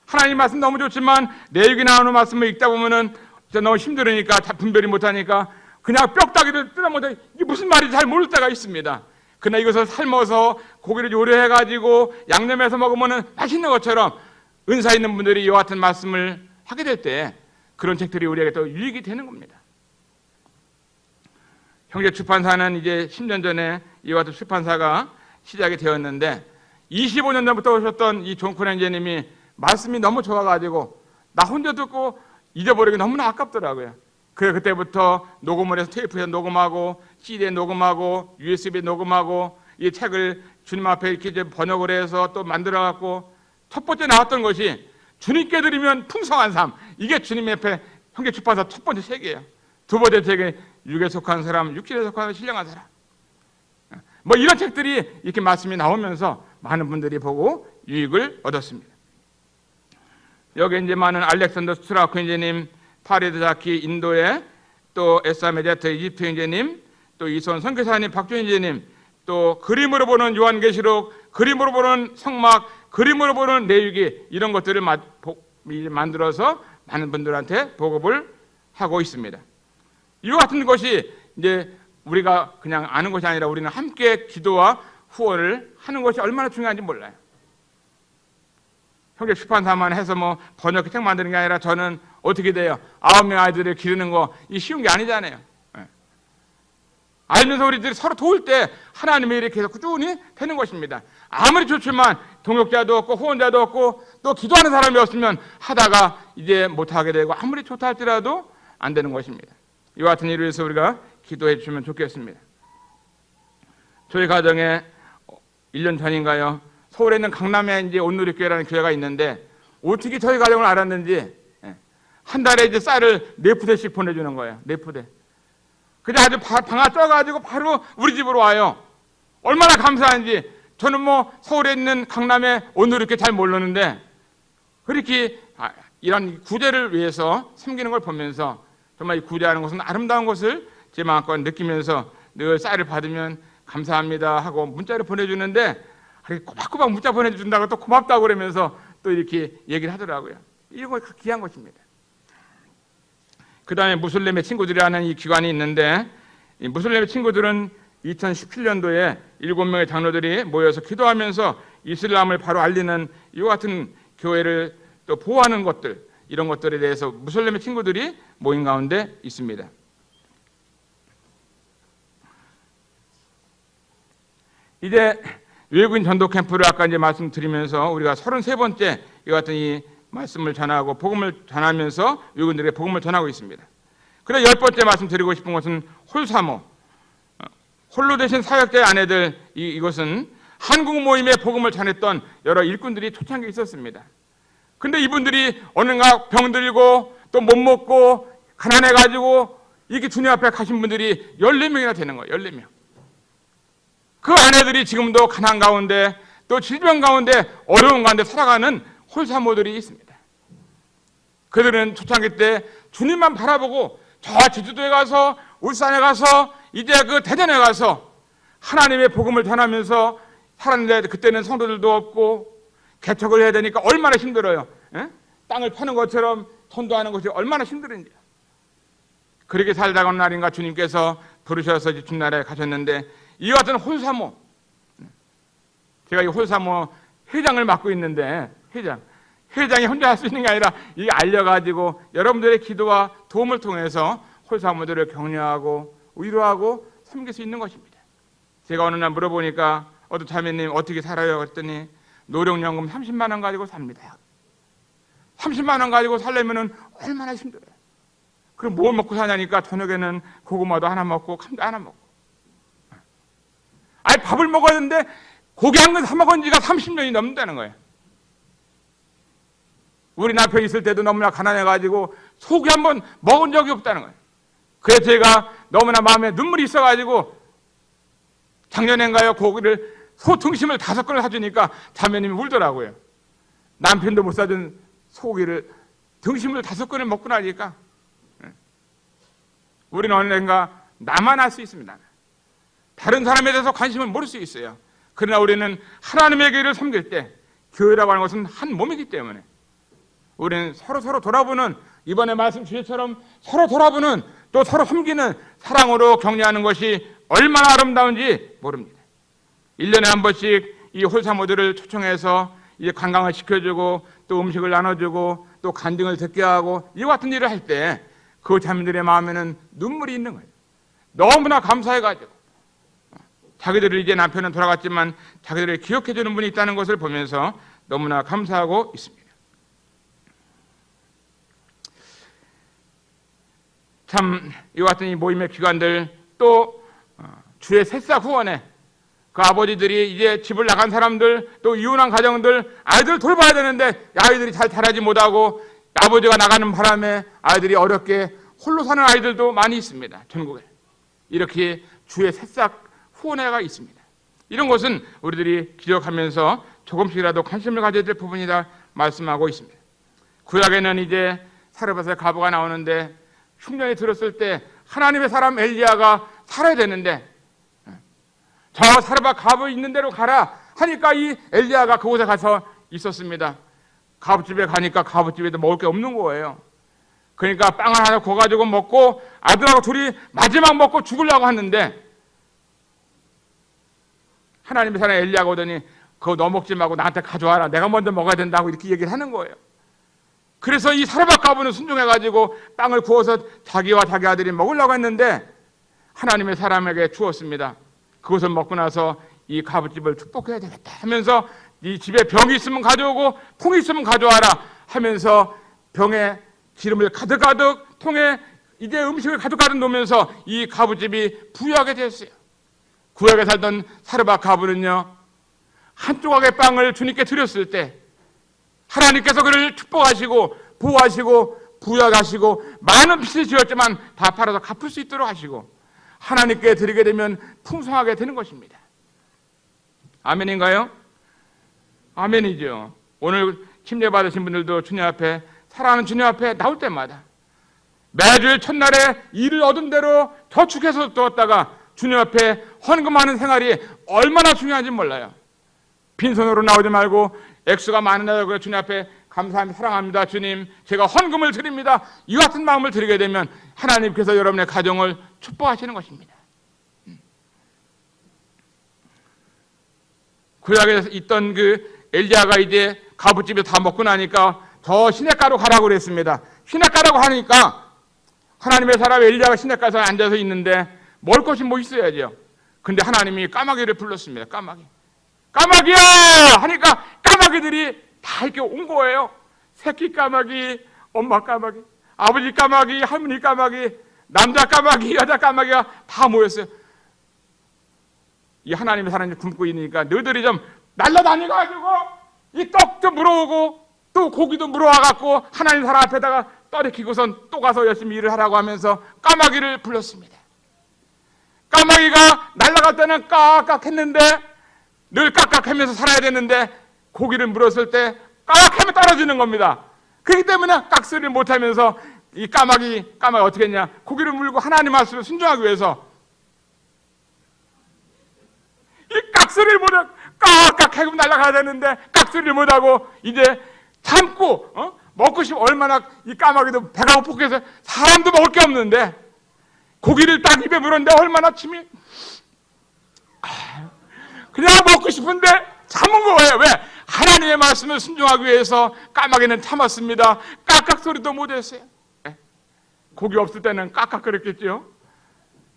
하나님 말씀 너무 좋지만 내육이 나오는 말씀을 읽다 보면은 진짜 너무 힘들으니까 분별이 못하니까 그냥 뼈다귀를 뜯어먹다 이게 무슨 말인지 잘 모를 때가 있습니다. 그러나 이것을 삶아서 고기를 요리해가지고 양념해서 먹으면은 맛있는 것처럼 은사 있는 분들이 이와 같은 말씀을 하게 될 때 그런 책들이 우리에게 또 유익이 되는 겁니다. 형제 출판사는 이제 10년 전에 이와 같은 출판사가 시작이 되었는데 25년 전부터 오셨던 이 존 코렌제님이 말씀이 너무 좋아가지고 나 혼자 듣고 잊어버리기 너무나 아깝더라고요. 그래 그때부터 녹음을 해서 테이프에 녹음하고 CD에 녹음하고 USB에 녹음하고 이 책을 주님 앞에 이렇게 이제 번역을 해서 또 만들어갖고 첫 번째 나왔던 것이 주님께 드리면 풍성한 삶. 이게 주님 앞에 형제 출판사 첫 번째 책이에요. 두 번째 책이 육에 속한 사람, 육신에 속한 신령한 사람. 뭐 이런 책들이 이렇게 말씀이 나오면서 많은 분들이 보고 유익을 얻었습니다. 여기 이제 많은 알렉산더 스트라우크 형제님, 파리드 자키 인도에 또 에사 메데트 이집트 형제님, 또 이손 선교사님 박준 형제님, 또 그림으로 보는 요한계시록, 그림으로 보는 성막, 그림으로 보는 내유기 이런 것들을 만들어서 많은 분들한테 보급을 하고 있습니다. 이와 같은 것이 이제 우리가 그냥 아는 것이 아니라 우리는 함께 기도와 후원을 하는 것이 얼마나 중요한지 몰라요. 형제 출판사만 해서 뭐 번역 책 만드는 게 아니라 저는 어떻게 돼요? 9명 아이들을 기르는 거 이 쉬운 게 아니잖아요. 알면서 우리들이 서로 도울 때 하나님의 일이 계속 꾸준히 되는 것입니다. 아무리 좋지만 동역자도 없고 후원자도 없고 또 기도하는 사람이 없으면 하다가 이제 못하게 되고 아무리 좋다 할지라도 안 되는 것입니다. 이와 같은 일을 위해서 우리가 기도해 주시면 좋겠습니다. 저희 가정에 1년 전인가요? 서울에 있는 강남에 이제 온누리교회라는 교회가 있는데 어떻게 저희 가정을 알았는지 한 달에 이제 쌀을 4푸대씩 보내주는 거예요. 4푸대. 그냥 아주 방아 쪄가지고 바로 우리 집으로 와요. 얼마나 감사한지. 저는 뭐 서울에 있는 강남에 온누리교회 잘 모르는데 그렇게 이런 구제를 위해서 섬기는 걸 보면서 정말 이 구제하는 것은 아름다운 것을 제 마음껏 느끼면서 늘 쌀을 받으면 감사합니다 하고 문자를 보내주는데 꼬박꼬박 문자 보내준다고 또 고맙다고 그러면서 또 이렇게 얘기를 하더라고요. 이런 거 귀한 것입니다. 그 다음에 무슬림의 친구들이라는 이 기관이 있는데 이 무슬림의 친구들은 2017년도에 7명의 장로들이 모여서 기도하면서 이슬람을 바로 알리는 이와 같은 교회를 또 보호하는 것들 이런 것들에 대해서 무슬림의 친구들이 모인 가운데 있습니다. 이제 외국인 전도 캠프를 아까 이제 말씀드리면서 우리가 33번째 이와 같은 이 말씀을 전하고 복음을 전하면서 외국인들에게 복음을 전하고 있습니다. 그래 10번째 말씀드리고 싶은 것은 홀사모, 홀로 되신 사역자의 아내들 이것은 한국 모임에 복음을 전했던 여러 일꾼들이 초창기에 있었습니다. 근데 이분들이 어느가 병들고 또 못 먹고 가난해가지고 이렇게 주님 앞에 가신 분들이 14명이나 되는 거예요. 14명. 그 아내들이 지금도 가난 가운데 또 질병 가운데 어려운 가운데 살아가는 홀사모들이 있습니다. 그들은 초창기 때 주님만 바라보고 저 제주도에 가서 울산에 가서 이제 그 대전에 가서 하나님의 복음을 전하면서 살았는데 그때는 성도들도 없고 개척을 해야 되니까 얼마나 힘들어요. 에? 땅을 파는 것처럼 전도하는 것이 얼마나 힘들은지. 그렇게 살다가 어느 날인가 주님께서 부르셔서 주님나라에 가셨는데 이와 같은 홀사모, 제가 이 홀사모 회장을 맡고 있는데 회장이 혼자 할 수 있는 게 아니라 이게 알려가지고 여러분들의 기도와 도움을 통해서 홀사모들을 격려하고 위로하고 섬길 수 있는 것입니다. 제가 어느 날 물어보니까 어떤 자매님 어떻게 살아요? 그랬더니 노령연금 30만 원 가지고 삽니다. 30만 원 가지고 살려면 얼마나 힘들어요. 그럼 뭘 먹고 사냐니까 저녁에는 고구마도 하나 먹고 감도 하나 먹고. 아니 밥을 먹어야 되는데 고기 한 근 사 먹은 지가 30년이 넘는다는 거예요. 우리 남편이 있을 때도 너무나 가난해가지고 소고기 한번 먹은 적이 없다는 거예요. 그래서 제가 너무나 마음에 눈물이 있어가지고 작년엔가요, 고기를 소 등심을 5건을 사주니까 자매님이 울더라고요. 남편도 못 사준 소고기를 등심을 5건을 먹고 나니까 우리는 언젠가 나만 알 수 있습니다. 다른 사람에 대해서 관심을 모를 수 있어요. 그러나 우리는 하나님의 교회를 섬길 때 교회라고 하는 것은 한 몸이기 때문에 우리는 서로 돌아보는, 이번에 말씀 주제처럼 서로 돌아보는, 또 서로 섬기는 사랑으로 격려하는 것이 얼마나 아름다운지 모릅니다. 1년에 한 번씩 이 홀사모들을 초청해서 이제 관광을 시켜주고 또 음식을 나눠주고 또 간증을 듣게 하고 이와 같은 일을 할 때 그 자매들의 마음에는 눈물이 있는 거예요. 너무나 감사해가지고 자기들을, 이제 남편은 돌아갔지만 자기들을 기억해주는 분이 있다는 것을 보면서 너무나 감사하고 있습니다. 참 이와 같은 이 모임의 기관들, 또 주의 새싹 후원에 그 아버지들이 이제 집을 나간 사람들, 또 이혼한 가정들, 아이들 돌봐야 되는데 아이들이 잘 자라지 못하고 아버지가 나가는 바람에 아이들이 어렵게 홀로 사는 아이들도 많이 있습니다. 전국에 이렇게 주의 새싹 후원회가 있습니다. 이런 것은 우리들이 기억하면서 조금씩이라도 관심을 가져야 될 부분이다 말씀하고 있습니다. 구약에는 이제 사르밧의 과부가 나오는데 흉년이 들었을 때 하나님의 사람 엘리야가 살아야 되는데 저 사르밧 과부 있는 대로 가라 하니까 이 엘리야가 그곳에 가서 있었습니다. 과부집에 가니까 과부집에도 먹을 게 없는 거예요. 그러니까 빵 하나 구워가지고 먹고 아들하고 둘이 마지막 먹고 죽으려고 하는데 하나님의 사람 엘리야가 오더니 그거 너 먹지 말고 나한테 가져와라, 내가 먼저 먹어야 된다고 이렇게 얘기를 하는 거예요. 그래서 이 사르밧 과부는 순종해가지고 빵을 구워서 자기와 자기 아들이 먹으려고 했는데 하나님의 사람에게 주었습니다. 그것을 먹고 나서 이 과부집을 축복해야 되겠다 하면서 이 집에 병이 있으면 가져오고 통이 있으면 가져와라 하면서 병에 기름을 가득가득 통에 이제 음식을 가득가득 놓으면서 이 과부집이 부유하게 됐어요. 구약에 살던 사르밧 과부는요, 한 조각의 빵을 주님께 드렸을 때 하나님께서 그를 축복하시고 보호하시고 부유하게 하시고 많은 빚을 지었지만 다 팔아서 갚을 수 있도록 하시고 하나님께 드리게 되면 풍성하게 되는 것입니다. 아멘인가요? 아멘이죠. 오늘 침례 받으신 분들도 주님 앞에, 사랑하는 주님 앞에 나올 때마다 매주일 첫날에 일을 얻은 대로 저축해서 두었다가 주님 앞에 헌금하는 생활이 얼마나 중요한지 몰라요. 빈손으로 나오지 말고 액수가 많은다고 주님 앞에 감사합니다, 사랑합니다, 주님 제가 헌금을 드립니다, 이 같은 마음을 드리게 되면 하나님께서 여러분의 가정을 축복하시는 것입니다. 구약에 있던 그 엘리야가 이제 과부집에 다 먹고 나니까 저 시냇가로 가라고 그랬습니다. 시냇가라고 하니까 하나님의 사람 엘리야가 시냇가에 앉아서 있는데 먹을 것이 뭐 있어야죠. 근데 하나님이 까마귀를 불렀습니다. 까마귀야 하니까 까마귀들이 다 이렇게 온 거예요. 새끼 까마귀, 엄마 까마귀, 아버지 까마귀, 할머니 까마귀, 남자 까마귀, 여자 까마귀가 다 모였어요. 이 하나님의 사람이 굶고 있으니까 너희들이 좀 날라다니가지고 이 떡도 물어오고 또 고기도 물어와갖고 하나님 사람 앞에다가 떨어뜨리고선 또 가서 열심히 일을 하라고 하면서 까마귀를 불렀습니다. 까마귀가 날아갈 때는 깍깍 했는데 늘 깍깍하면서 살아야 되는데 고기를 물었을 때 깍깍하면 떨어지는 겁니다. 그렇기 때문에 깍소리를 못하면서 이 까마귀가 어떻게 했냐, 고기를 물고 하나님 말씀을 순종하기 위해서 이 깍소리를 못하고 깍깍하고 날아가야 되는데 깍소리를 못하고 이제 참고 먹고 싶어. 얼마나 이 까마귀도 배가 고프게 해서 사람도 먹을 게 없는데 고기를 딱 입에 물었는데 얼마나 침이 그냥 먹고 싶은데 참은 거예요. 왜? 하나님의 말씀을 순종하기 위해서 까마귀는 참았습니다. 깍깍 소리도 못했어요. 고기 없을 때는 깍깍 그랬겠죠.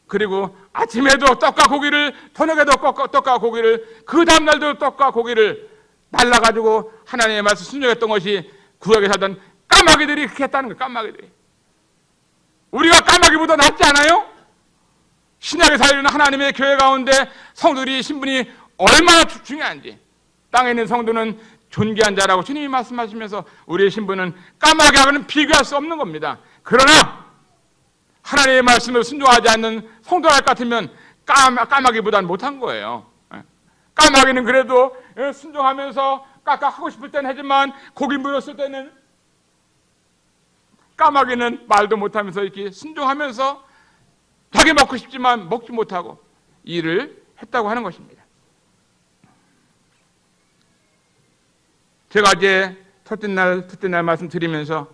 그리고 아침에도 떡과 고기를, 저녁에도 떡과 고기를, 그 다음날도 떡과 고기를 날라가지고 하나님의 말씀 순종했던 것이 구약에 살던 까마귀들이 그렇게 했다는 거예요. 까마귀들이. 우리가 까마귀보다 낫지 않아요? 신약에 살리는 하나님의 교회 가운데 성도들이 신분이 얼마나 중요한지, 땅에 있는 성도는 존귀한 자라고 주님이 말씀하시면서 우리의 신분은 까마귀하고는 비교할 수 없는 겁니다. 그러나 하나님의 말씀을 순종하지 않는 성도할 것 같으면 까마귀보다는 못한 거예요. 까마귀는 그래도 순종하면서 까까 하고 싶을 때는 하지만 고기 물었을 때는 까마귀는 말도 못하면서 이렇게 순종하면서 자기 먹고 싶지만 먹지 못하고 일을 했다고 하는 것입니다. 제가 어제 첫째 날 말씀드리면서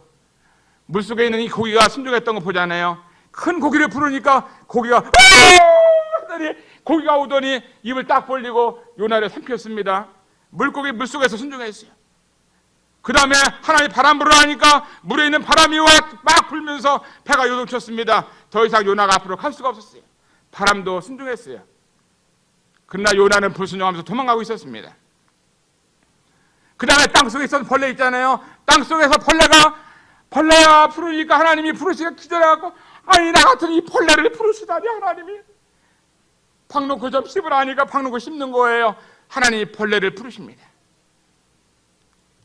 물속에 있는 이 고기가 순종했던 거 보잖아요. 큰 고기를 부르니까 고기가 오더니 입을 딱 벌리고 요나를 삼켰습니다. 물고기 물속에서 순종했어요. 그 다음에 하나님 바람 불어하니까 물에 있는 바람이 막 불면서 배가 요동쳤습니다. 더 이상 요나가 앞으로 갈 수가 없었어요. 바람도 순종했어요. 그러나 요나는 불순종하면서 도망가고 있었습니다. 그 다음에 땅속에 있었던 벌레 있잖아요. 땅속에서 벌레가 부르니까 하나님이 부르시니까 기절해갖고 아니 나 같은 이 벌레를 부르시다니 하나님이 박놓고 좀 씹으라 하니까 박놓고 씹는 거예요. 하나님이 벌레를 부르십니다.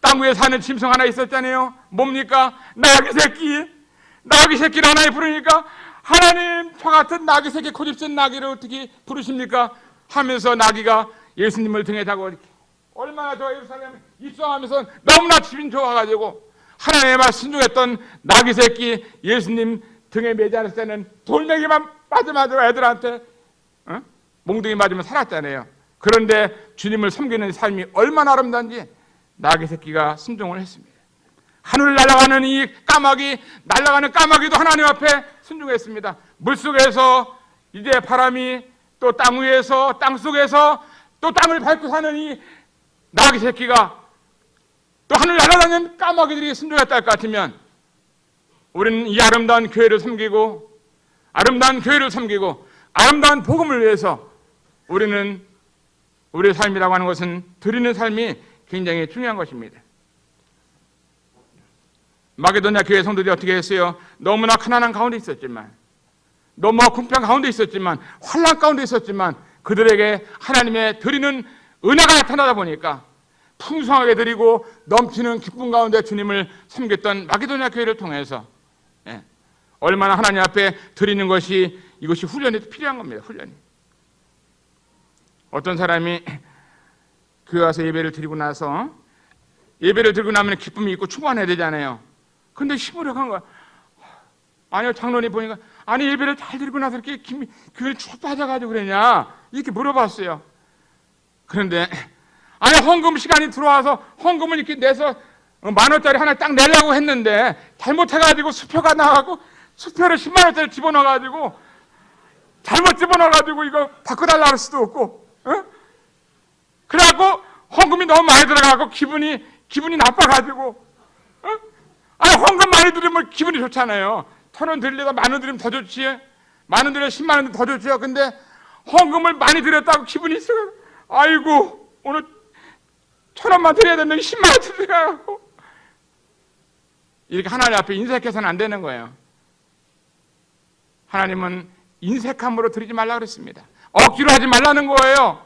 땅 위에 사는 짐승 하나 있었잖아요. 뭡니까? 나귀 새끼를 하나님 부르니까 하나님 저 같은 나귀 새끼 고집센 나귀를 어떻게 부르십니까? 하면서 나귀가 예수님을 등에 다고 이렇게 얼마나 저 예루살렘 입성하면서 너무나 기분 좋아가지고 하나님의 말 순종했던 나귀 새끼 예수님 등에 매지 않을 때는 돌멩이만 맞으면 애들한테 몽둥이 맞으면 살았잖아요. 그런데 주님을 섬기는 삶이 얼마나 아름다운지 나귀 새끼가 순종을 했습니다. 하늘 날아가는 이 날아가는 까마귀도 하나님 앞에 순종했습니다. 물속에서 이제 바람이 또 땅 위에서 땅 속에서 또 땅을 밟고 사는 이 나귀 새끼가 또 하늘 날아다니는 까마귀들이 순종했다 할 것 같으면 우리는 이 아름다운 교회를 섬기고 아름다운 복음을 위해서 우리는 우리의 삶이라고 하는 것은 드리는 삶이 굉장히 중요한 것입니다. 마게도냐 교회 성도들이 어떻게 했어요? 너무나 가난한 가운데 있었지만 너무나 궁핍한 가운데 있었지만 환난 가운데 있었지만 그들에게 하나님의 드리는 은혜가 나타나다 보니까 풍성하게 드리고 넘치는 기쁨 가운데 주님을 섬겼던 마게도냐 교회를 통해서 얼마나 하나님 앞에 드리는 것이 이것이 훈련이 필요한 겁니다. 훈련이. 어떤 사람이 교회 와서 예배를 드리고 나서 예배를 드리고 나면 기쁨이 있고 충만해야 되잖아요. 근데 시무룩한 거야. 아니요, 장로님 보니까 아니 예배를 잘 드리고 나서 이렇게 교회를 쭉 빠져가지고 그러냐 이렇게 물어봤어요. 그런데 아니 헌금 시간이 들어와서 헌금을 이렇게 내서 10,000원짜리 하나 딱 내려고 했는데 잘못해가지고 수표가 나가고 수표를 100,000원짜리 집어넣어가지고 잘못 집어넣어가지고 이거 바꿔달라고 할 수도 없고 그래갖고 헌금이 너무 많이 들어가고 기분이 나빠가지고 아니 헌금 많이 들으면 기분이 좋잖아요. 1,000원 드리려다 10,000원 드리면 더 좋지. 10,000원 드려 100,000원 더 좋죠. 근데 헌금을 많이 드렸다고 기분이 있어. 아이고 오늘 1,000원만 드려야 되는데 100,000원 드려가고 이렇게 하나님 앞에 인색해서는 안 되는 거예요. 하나님은 인색함으로 드리지 말라 그랬습니다. 억지로 하지 말라는 거예요.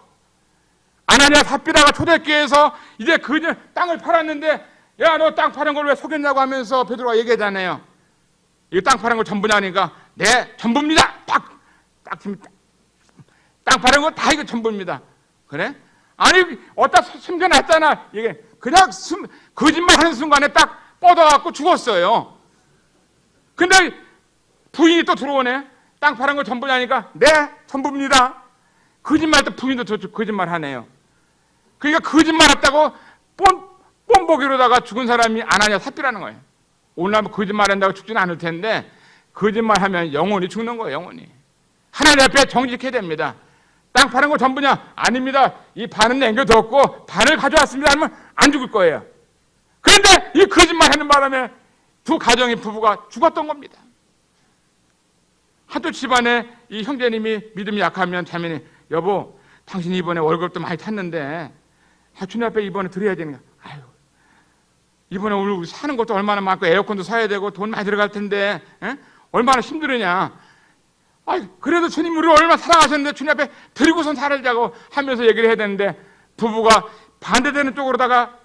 아나니아 삽비라가 초대교회에서 이제 그 땅을 팔았는데 야 너 땅 파는 걸 왜 속였냐고 하면서 베드로가 얘기하잖아요. 이거 땅 파는 거 전부냐니까 네 전부입니다. 땅 파는 거 다 이거 전부입니다. 그래? 아니 어디다 숨겨놨잖아. 이게 그냥 거짓말하는 순간에 딱 뻗어갖고 죽었어요. 근데 부인이 또 들어오네. 땅 파는 거 전부냐니까 네 전부입니다. 거짓말 또 부인도 거짓말하네요. 그러니까 거짓말했다고 뽐보기로다가 죽은 사람이 아나니아 삽비라는 거예요. 오늘 거짓말한다고 죽지는 않을 텐데 거짓말하면 영원히 죽는 거예요. 영원히. 하나님 앞에 정직해야 됩니다. 땅 파는 거 전부냐? 아닙니다. 이 반은 남겨뒀고 반을 가져왔습니다 하면 안 죽을 거예요. 그런데 이 거짓말하는 바람에 두 가정의 부부가 죽었던 겁니다. 하도 집안에 이 형제님이 믿음이 약하면 자매니 여보 당신이 이번에 월급도 많이 탔는데 주님 앞에 이번에 드려야 되는 거야. 아유 이번에 오늘 사는 것도 얼마나 많고 에어컨도 사야 되고 돈 많이 들어갈 텐데 얼마나 힘들으냐. 그래도 주님 우리를 얼마나 사랑하셨는데 주님 앞에 드리고선 살자고 하면서 얘기를 해야 되는데 부부가 반대되는 쪽으로다가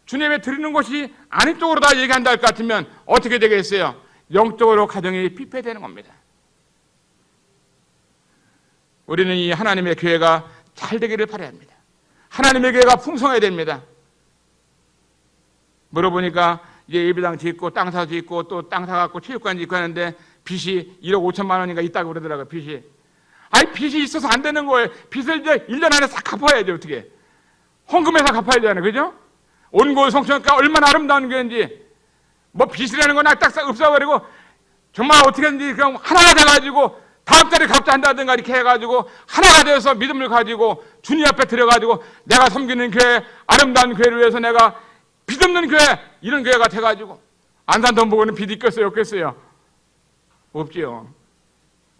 주님에 드리는 것이 아닌 쪽으로 다 얘기한다 할 것 같으면 어떻게 되겠어요? 영적으로 가정이 피폐되는 겁니다. 우리는 이 하나님의 교회가 잘 되기를 바라야 합니다. 하나님의 교회가 풍성해야 됩니다. 물어보니까 이제 예배당 짓고 땅 사서 짓고 또 땅 사갖고 체육관 짓고 하는데 빚이 1억 5천만 원인가 있다고 그러더라고요. 빚이. 아니 빚이 있어서 안 되는 거예요. 빚을 이제 1년 안에 싹 갚아야죠. 어떻게. 헌금해서 갚아야 되잖아요. 그죠? 온골 성천가 얼마나 아름다운 교회인지 뭐 빚이라는 건 딱 없어버리고 정말 어떻게든지 그냥 하나가 돼가지고 다음 달에 갚자 한다든가 이렇게 해가지고 하나가 되어서 믿음을 가지고 주님 앞에 들어가지고 내가 섬기는 교회, 아름다운 교회를 위해서 내가 빚 없는 교회, 이런 교회가 돼가지고 안 산 돈 보고는 빚이 있겠어요? 없겠어요? 없지요.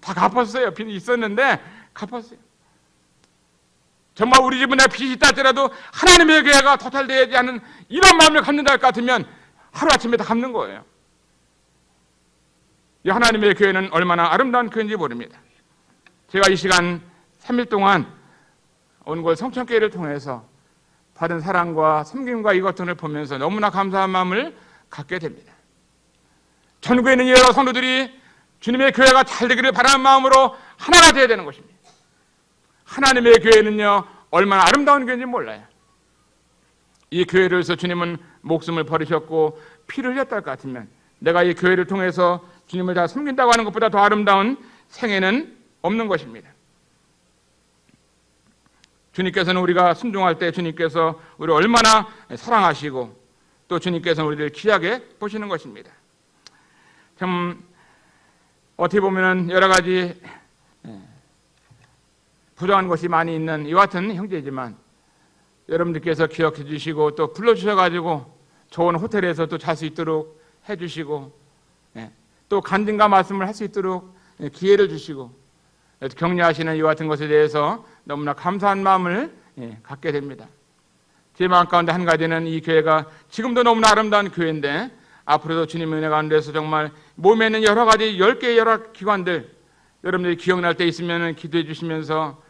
다 갚았어요. 빚이 있었는데 갚았어요. 정말 우리 집은 내가 빚이 있다 할지라도 하나님의 교회가 도탈되지 않은 이런 마음을 갖는다 할 것 같으면 하루아침에 다 갚는 거예요. 이 하나님의 교회는 얼마나 아름다운 교회인지 모릅니다. 제가 이 시간 3일 동안 온골 성천교회를 통해서 받은 사랑과 섬김과 이것들을 보면서 너무나 감사한 마음을 갖게 됩니다. 전국에 있는 여러 성도들이 주님의 교회가 잘 되기를 바라는 마음으로 하나가 되어야 되는 것입니다. 하나님의 교회는요 얼마나 아름다운 교회인지 몰라요. 이 교회를 위해서 주님은 목숨을 버리셨고 피를 흘렸다 할 것 같으면 내가 이 교회를 통해서 주님을 다 섬긴다고 하는 것보다 더 아름다운 생애는 없는 것입니다. 주님께서는 우리가 순종할 때 주님께서 우리를 얼마나 사랑하시고 또 주님께서는 우리를 귀하게 보시는 것입니다. 참 어떻게 보면 여러 가지 부정한 것이 많이 있는 이와 같은 형제이지만 여러분들께서 기억해 주시고 또 불러주셔가지고 좋은 호텔에서 또 잘 수 있도록 해주시고 또 간증과 말씀을 할 수 있도록 기회를 주시고 격려하시는 이와 같은 것에 대해서 너무나 감사한 마음을 갖게 됩니다. 제 마음 가운데 한 가지는 이 교회가 지금도 너무나 아름다운 교회인데 앞으로도 주님의 은혜 가운데서 정말 몸에 있는 여러 가지 10개의 여러 기관들 여러분들이 기억날 때 있으면 기도해 주시면서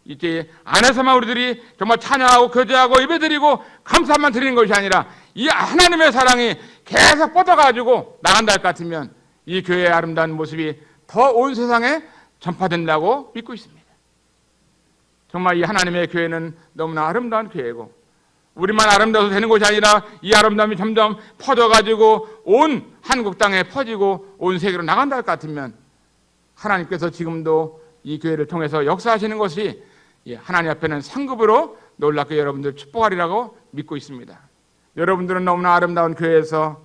이제 안에서만 우리들이 정말 찬양하고 교제하고 예배드리고 감사만 드리는 것이 아니라 이 하나님의 사랑이 계속 뻗어가지고 나간다 할 것 같으면 이 교회의 아름다운 모습이 더 온 세상에 전파된다고 믿고 있습니다. 정말 이 하나님의 교회는 너무나 아름다운 교회고 우리만 아름다워서 되는 것이 아니라 이 아름다움이 점점 퍼져가지고 온 한국 땅에 퍼지고 온 세계로 나간다 할 것 같으면 하나님께서 지금도 이 교회를 통해서 역사하시는 것이 하나님 앞에는 상급으로 놀랍게 여러분들 축복하리라고 믿고 있습니다. 여러분들은 너무나 아름다운 교회에서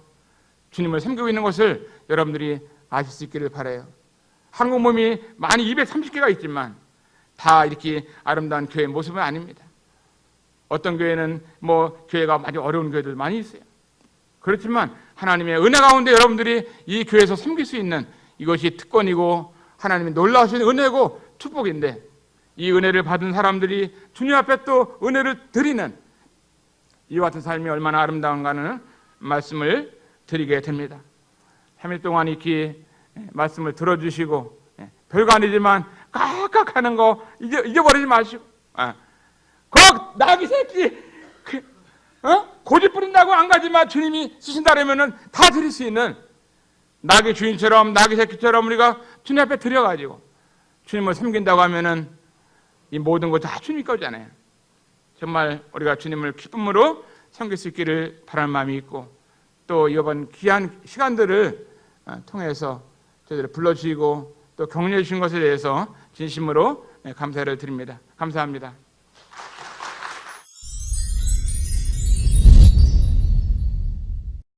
주님을 섬기고 있는 것을 여러분들이 아실 수 있기를 바라요. 한국 몸이 많이 230개가 있지만 다 이렇게 아름다운 교회의 모습은 아닙니다. 어떤 교회는 뭐 교회가 아주 어려운 교회들 많이 있어요. 그렇지만 하나님의 은혜 가운데 여러분들이 이 교회에서 섬길 수 있는 이것이 특권이고 하나님이 놀라우신 은혜고 축복인데 이 은혜를 받은 사람들이 주님 앞에 또 은혜를 드리는 이와 같은 삶이 얼마나 아름다운가는 말씀을 드리게 됩니다. 3일 동안 이렇게 말씀을 들어주시고 별거 아니지만 깍깍하는 거 잊어버리지 마시고 그 나귀 새끼 고집 부린다고 안 가지만 주님이 쓰신다라면은 다 드릴 수 있는 나귀 주인처럼 나귀 새끼처럼 우리가 주님 앞에 드려가지고 주님을 섬긴다고 하면은 이 모든 것 다 주님 거잖아요. 정말 우리가 주님을 기쁨으로 섬길 수 있기를 바라는 마음이 있고 또 이번 귀한 시간들을 통해서 저희들을 불러주시고 또 격려해 주신 것에 대해서 진심으로 감사를 드립니다. 감사합니다.